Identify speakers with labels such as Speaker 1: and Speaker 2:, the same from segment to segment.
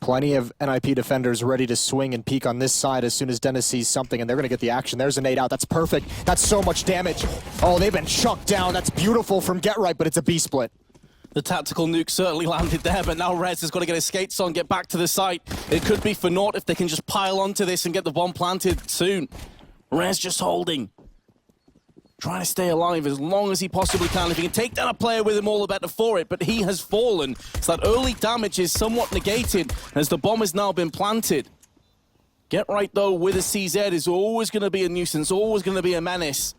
Speaker 1: Plenty of NiP defenders ready to swing and peek on this side as soon as Dennis sees something, and they're going to get the action. There's a nade out. That's perfect. That's so much damage. Oh, they've been chucked down. That's beautiful from Get Right, but it's a B-split.
Speaker 2: The tactical nuke certainly landed there, but now Rez has got to get his skates on, get back to the site. It could be for naught if they can just pile onto this and get the bomb planted soon. Rez just holding. Trying to stay alive as long as he possibly can. If he can take down a player with him, all the better for it, but he has fallen. So that early damage is somewhat negated as the bomb has now been planted. Get Right, though, with a CZ is always going to be a nuisance, always going to be a menace.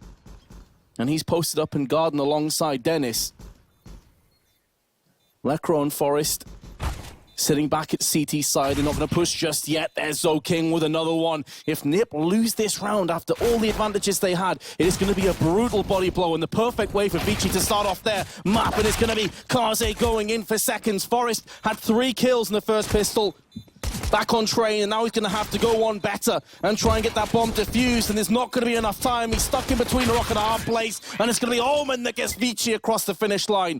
Speaker 2: And he's posted up in garden alongside Dennis. Lecro and Forest sitting back at CT side. They're not going to push just yet. There's Zoking with another one. If NiP lose this round after all the advantages they had, it is going to be a brutal body blow and the perfect way for ViCi to start off their map. And it's going to be Kaze going in for seconds. Forest had 3 kills in the first pistol. Back on train, and now he's going to have to go on better and try and get that bomb defused, and there's not going to be enough time. He's stuck in between a rock and a hard place, and it's going to be Omen that gets ViCi across the finish line.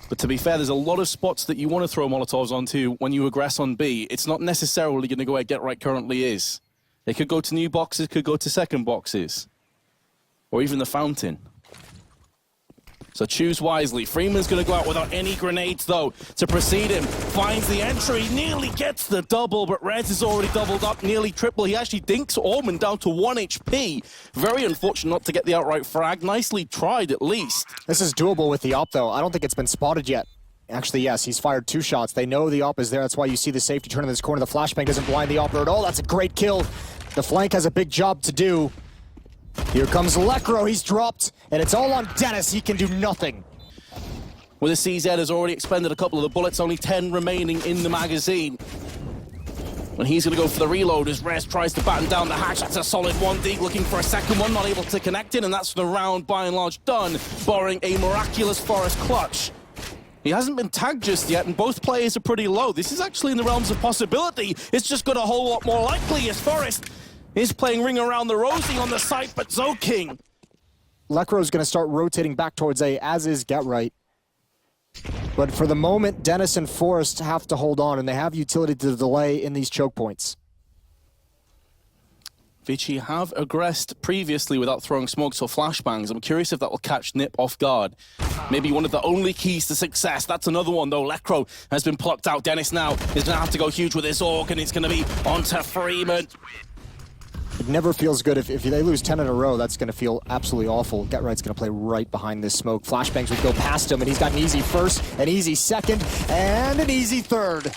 Speaker 2: But to be fair, there's a lot of spots that you want to throw Molotovs onto when you aggress on B. It's not necessarily going to go where Get Right currently is. They could go to new boxes, could go to second boxes, or even the fountain. So choose wisely. Freeman's going to go out without any grenades, though, to precede him. Finds the entry, nearly gets the double, but Rez is already doubled up, nearly triple. He actually dinks Orman down to 1 HP. Very unfortunate not to get the outright frag. Nicely tried, at least.
Speaker 1: This is doable with the op, though. I don't think it's been spotted yet. Actually, yes, he's fired 2 shots. They know the op is there. That's why you see the safety turn in this corner. The flashbang doesn't blind the opper at all. That's a great kill. The flank has a big job to do. Here comes Lecro, he's dropped, and it's all on Dennis, he can do nothing.
Speaker 2: With a CZ has already expended a couple of the bullets, only 10 remaining in the magazine. And he's going to go for the reload as Rez tries to batten down the hatch. That's a solid 1D, looking for a second one, not able to connect in, and that's the round by and large done, barring a miraculous Forest clutch. He hasn't been tagged just yet, and both players are pretty low. This is actually in the realms of possibility. It's just got a whole lot more likely as Forest is playing ring around the rosy on the site, but Zoking.
Speaker 1: Lecro's going to start rotating back towards A, as is Get Right. But for the moment, Dennis and Forest have to hold on, and they have utility to delay in these choke points.
Speaker 2: ViCi have aggressed previously without throwing smokes or flashbangs. I'm curious if that will catch NiP off guard. Maybe one of the only keys to success. That's another one, though. Lecro has been plucked out. Dennis now is going to have to go huge with his AUG, and it's going to be onto Freeman.
Speaker 1: It never feels good. If they lose 10 in a row, that's going to feel absolutely awful. Get Right's going to play right behind this smoke. Flashbangs would go past him, and he's got an easy first, an easy second, and an easy third.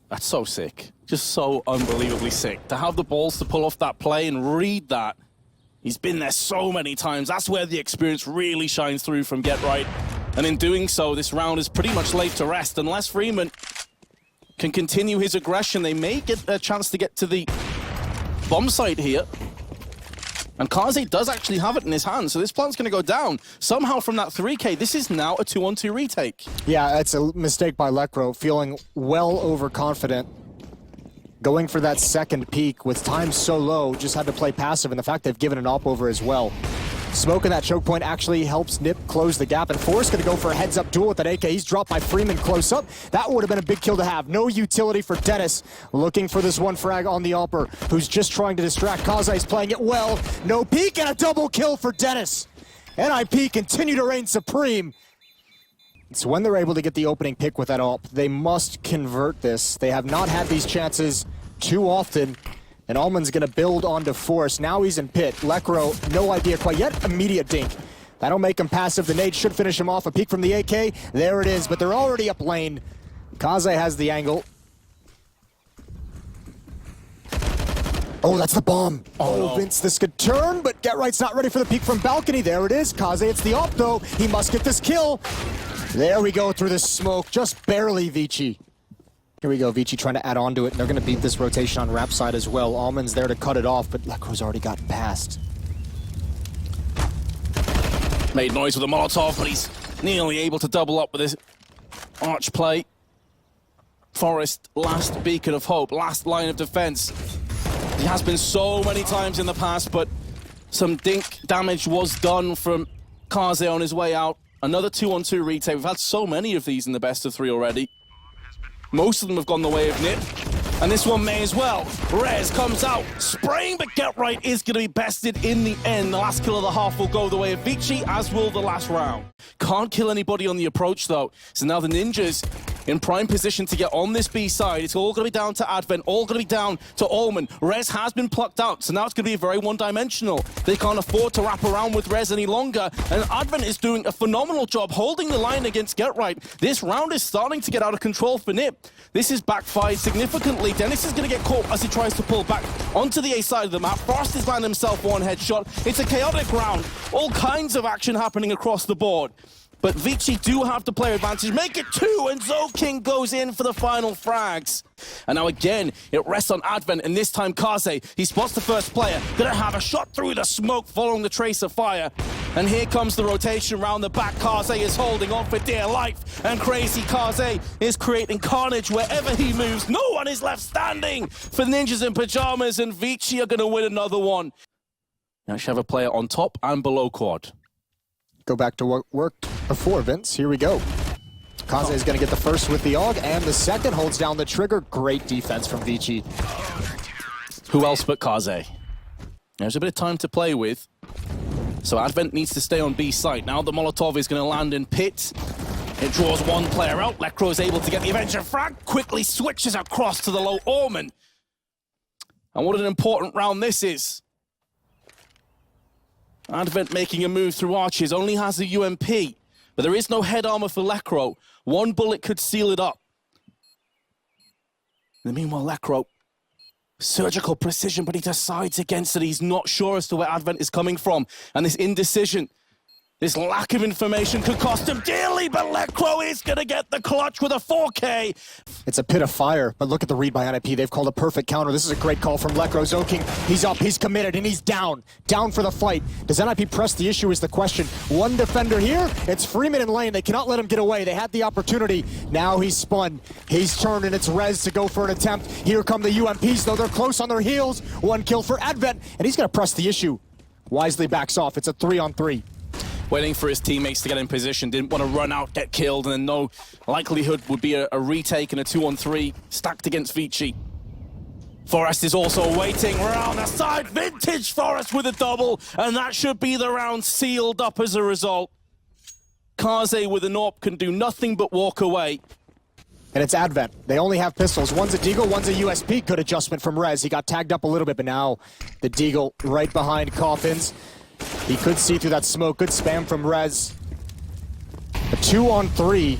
Speaker 2: That's so sick. Just so unbelievably sick. To have the balls to pull off that play and read that. He's been there so many times. That's where the experience really shines through from Get Right. And in doing so, this round is pretty much laid to rest. Unless Freeman can continue his aggression, they may get a chance to get to the bomb site here. And Kaze does actually have it in his hand, so this plant's going to go down. Somehow from that 3K, this is now a 2-on-2 retake.
Speaker 1: Yeah, it's a mistake by Lecro, feeling well overconfident. Going for that second peak with time so low, just had to play passive, and the fact they've given an op over as well. Smoke in that choke point actually helps NiP close the gap, and Forrest gonna go for a heads-up duel with that AK. He's dropped by Freeman close up. That would have been a big kill to have. No utility for Dennis, looking for this one frag on the Alper, who's just trying to distract. Kaze's playing it well. No peek, and a double kill for Dennis. NiP continue to reign supreme. So when they're able to get the opening pick with that AWP, they must convert this. They have not had these chances too often. And Alman's gonna build onto Force. Now he's in pit. Lecro, no idea quite yet. Immediate dink. That'll make him passive. The nade should finish him off. A peek from the AK. There it is, but they're already up lane. Kaze has the angle. Oh, that's the bomb. Oh, no. Vince, this could turn, but Get Right's not ready for the peek from balcony. There it is. Kaze, it's the op though. He must get this kill. There we go through the smoke. Just barely, ViCi. Here we go, ViCi trying to add on to it, and they're going to beat this rotation on ramp side as well. Alman's there to cut it off, but Lecro's already gotten past.
Speaker 2: Made noise with a Molotov, but he's nearly able to double up with his arch play. Forest, last beacon of hope, last line of defense. He has been so many times in the past, but some dink damage was done from Kaze on his way out. Another 2-on-2 retake. We've had so many of these in the best of 3 already. Most of them have gone the way of NiP. And this one may as well. Rez comes out, spraying, but Get Right is going to be bested in the end. The last kill of the half will go the way of ViCi, as will the last round. Can't kill anybody on the approach, though. So now the Ninjas in prime position to get on this B side. It's all going to be down to Advent, all going to be down to Omen. Rez has been plucked out, so now it's going to be very one-dimensional. They can't afford to wrap around with Rez any longer, and Advent is doing a phenomenal job holding the line against Get Right. This round is starting to get out of control for NiP. This is backfired significantly. Dennis is going to get caught as he tries to pull back onto the A side of the map. Frost has landed himself one headshot. It's a chaotic round. All kinds of action happening across the board. But ViCi do have the player advantage. Make it 2, and Zoking goes in for the final frags. And now again, it rests on Advent, and this time Kaze. He spots the first player. Gonna have a shot through the smoke following the trace of fire. And here comes the rotation round the back. Kaze is holding on for dear life. And crazy Kaze is creating carnage wherever he moves. No one is left standing for Ninjas in Pajamas, and ViCi are gonna win another one. Now she have a player on top and below quad.
Speaker 1: Go back to what worked before, Vince. Here we go. Kaze is going to get the first with the AUG, and the second holds down the trigger. Great defense from ViCi.
Speaker 2: Who else but Kaze? There's a bit of time to play with. So Advent needs to stay on B site. Now the Molotov is going to land in pit. It draws one player out. Lekro is able to get the Avenger frag. Quickly switches across to the low Omen. And what an important round this is. Advent making a move through arches, only has a UMP, but there is no head armor for Lekro. One bullet could seal it up. And meanwhile, Lekro, surgical precision, but he decides against it. He's not sure as to where Advent is coming from. And this indecision, this lack of information could cost him dearly, but Lekro is going to get the clutch with a 4K.
Speaker 1: It's a pit of fire, but look at the read by NiP. They've called a perfect counter. This is a great call from Lekro. Zoking, he's up, he's committed, and he's down. Down for the fight. Does NiP press the issue is the question. One defender here, it's Freeman in lane. They cannot let him get away. They had the opportunity. Now he's spun. He's turned, and it's Rez to go for an attempt. Here come the UMPs, though. They're close on their heels. One kill for Advent, and he's going to press the issue. Wisely backs off. It's a 3-on-3.
Speaker 2: Waiting for his teammates to get in position, didn't want to run out, get killed, and then no likelihood would be a retake and a 2-on-3 stacked against ViCi. Forest is also waiting around the side. Vintage Forest with a double, and that should be the round sealed up as a result. Kaze with an AWP can do nothing but walk away.
Speaker 1: And it's Advent. They only have pistols. One's a Deagle, one's a USP. Good adjustment from Rez. He got tagged up a little bit, but now the Deagle right behind Coffins. He could see through that smoke. Good spam from Rez. A 2-on-3.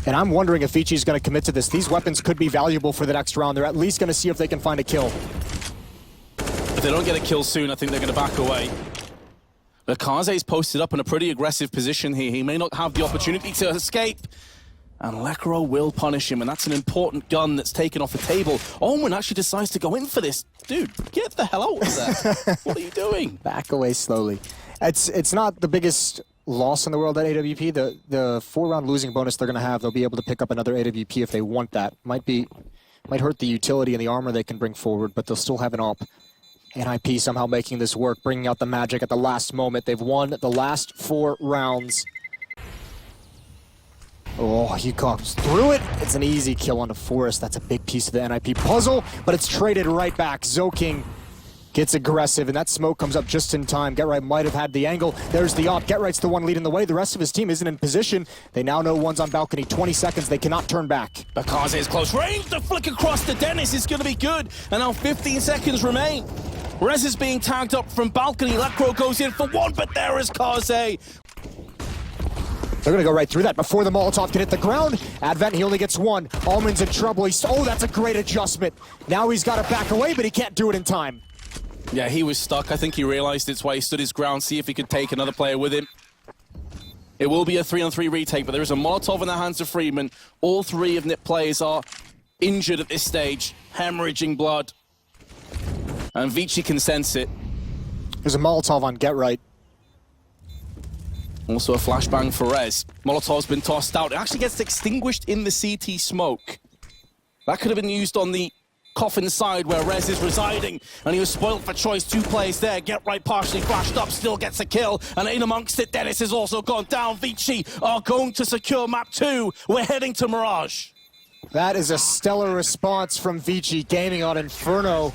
Speaker 1: And I'm wondering if ViCi is going to commit to this. These weapons could be valuable for the next round. They're at least going to see if they can find a kill.
Speaker 2: If they don't get a kill soon, I think they're going to back away. But Kaze's posted up in a pretty aggressive position here. He may not have the opportunity to escape. And Lekro will punish him, and that's an important gun that's taken off the table. Omen actually decides to go in for this. Dude, get the hell out of there. What are you doing?
Speaker 1: Back away slowly. It's not the biggest loss in the world at AWP. The 4-round losing bonus they're going to have, they'll be able to pick up another AWP if they want that. Might hurt the utility and the armor they can bring forward, but they'll still have an AWP. NiP somehow making this work, bringing out the magic at the last moment. They've won the last 4 rounds. Oh, he comes through it. It's an easy kill on the Forest. That's a big piece of the NiP puzzle, but it's traded right back. Zoking gets aggressive, and that smoke comes up just in time. Get Right might have had the angle. There's the AWP. Get Right's the one leading the way. The rest of his team isn't in position. They now know one's on balcony. 20 seconds. They cannot turn back.
Speaker 2: Kaze is close range. The flick across to Dennis is going to be good. And now 15 seconds remain. Rez is being tagged up from balcony. Lekro goes in for one, but there is Kaze.
Speaker 1: They're going to go right through that before the Molotov can hit the ground. Advent, he only gets one. Almond's in trouble. Oh, that's a great adjustment. Now he's got to back away, but he can't do it in time.
Speaker 2: Yeah, he was stuck. I think he realized it's why he stood his ground, see if he could take another player with him. It will be a 3-on-3 retake, but there is a Molotov in the hands of Freeman. All 3 of NiP players are injured at this stage, hemorrhaging blood. And ViCi can sense it.
Speaker 1: There's a Molotov on Get Right.
Speaker 2: Also a flashbang for Rez. Molotov's been tossed out. It actually gets extinguished in the CT smoke. That could have been used on the coffin side where Rez is residing, and he was spoilt for choice. 2 plays there. Get Right partially flashed up, still gets a kill, and in amongst it, Dennis has also gone down. ViCi are going to secure map 2. We're heading to Mirage.
Speaker 1: That is a stellar response from ViCi Gaming on Inferno.